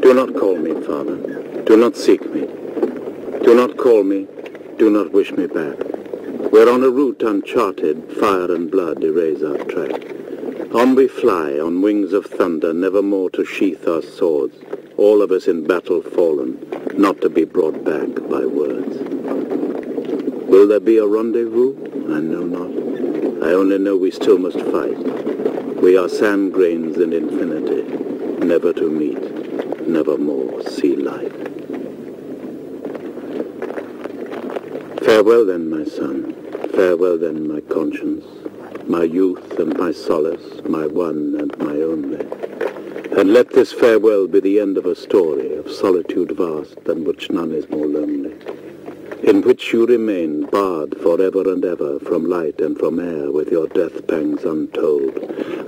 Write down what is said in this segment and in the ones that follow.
Do not call me, Father. Do not seek me. Do not call me. Do not wish me back. We're on a route uncharted. Fire and blood erase our track. On we fly, on wings of thunder, never more to sheath our swords. All of us in battle fallen, not to be brought back by words. Will there be a rendezvous? I know not. I only know we still must fight. We are sand grains in infinity, never to meet, never more see light. Farewell then, my son. Farewell then, my conscience, my youth and my solace, my one and my only. And let this farewell be the end of a story of solitude vast than which none is more lonely, in which you remain barred forever and ever from light and from air with your death pangs untold,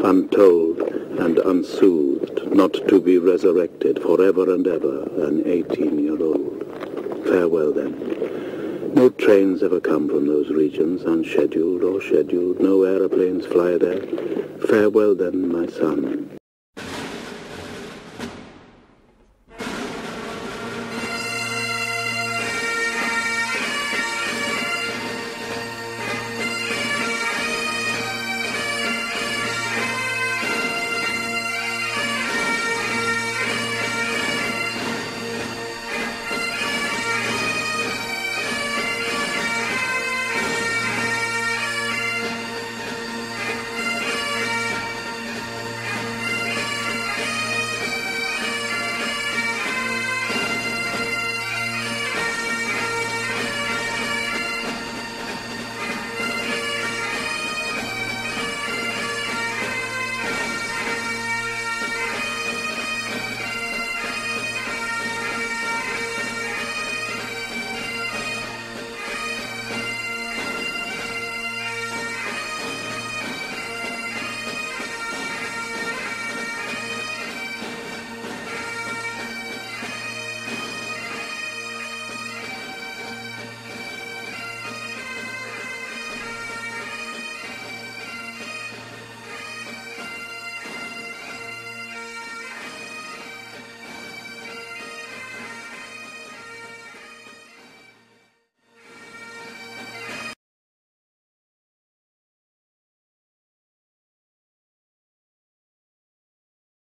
untold and unsoothed, not to be resurrected forever and ever, an 18-year-old. Farewell then. No trains ever come from those regions, unscheduled or scheduled. No aeroplanes fly there. Farewell then, my son.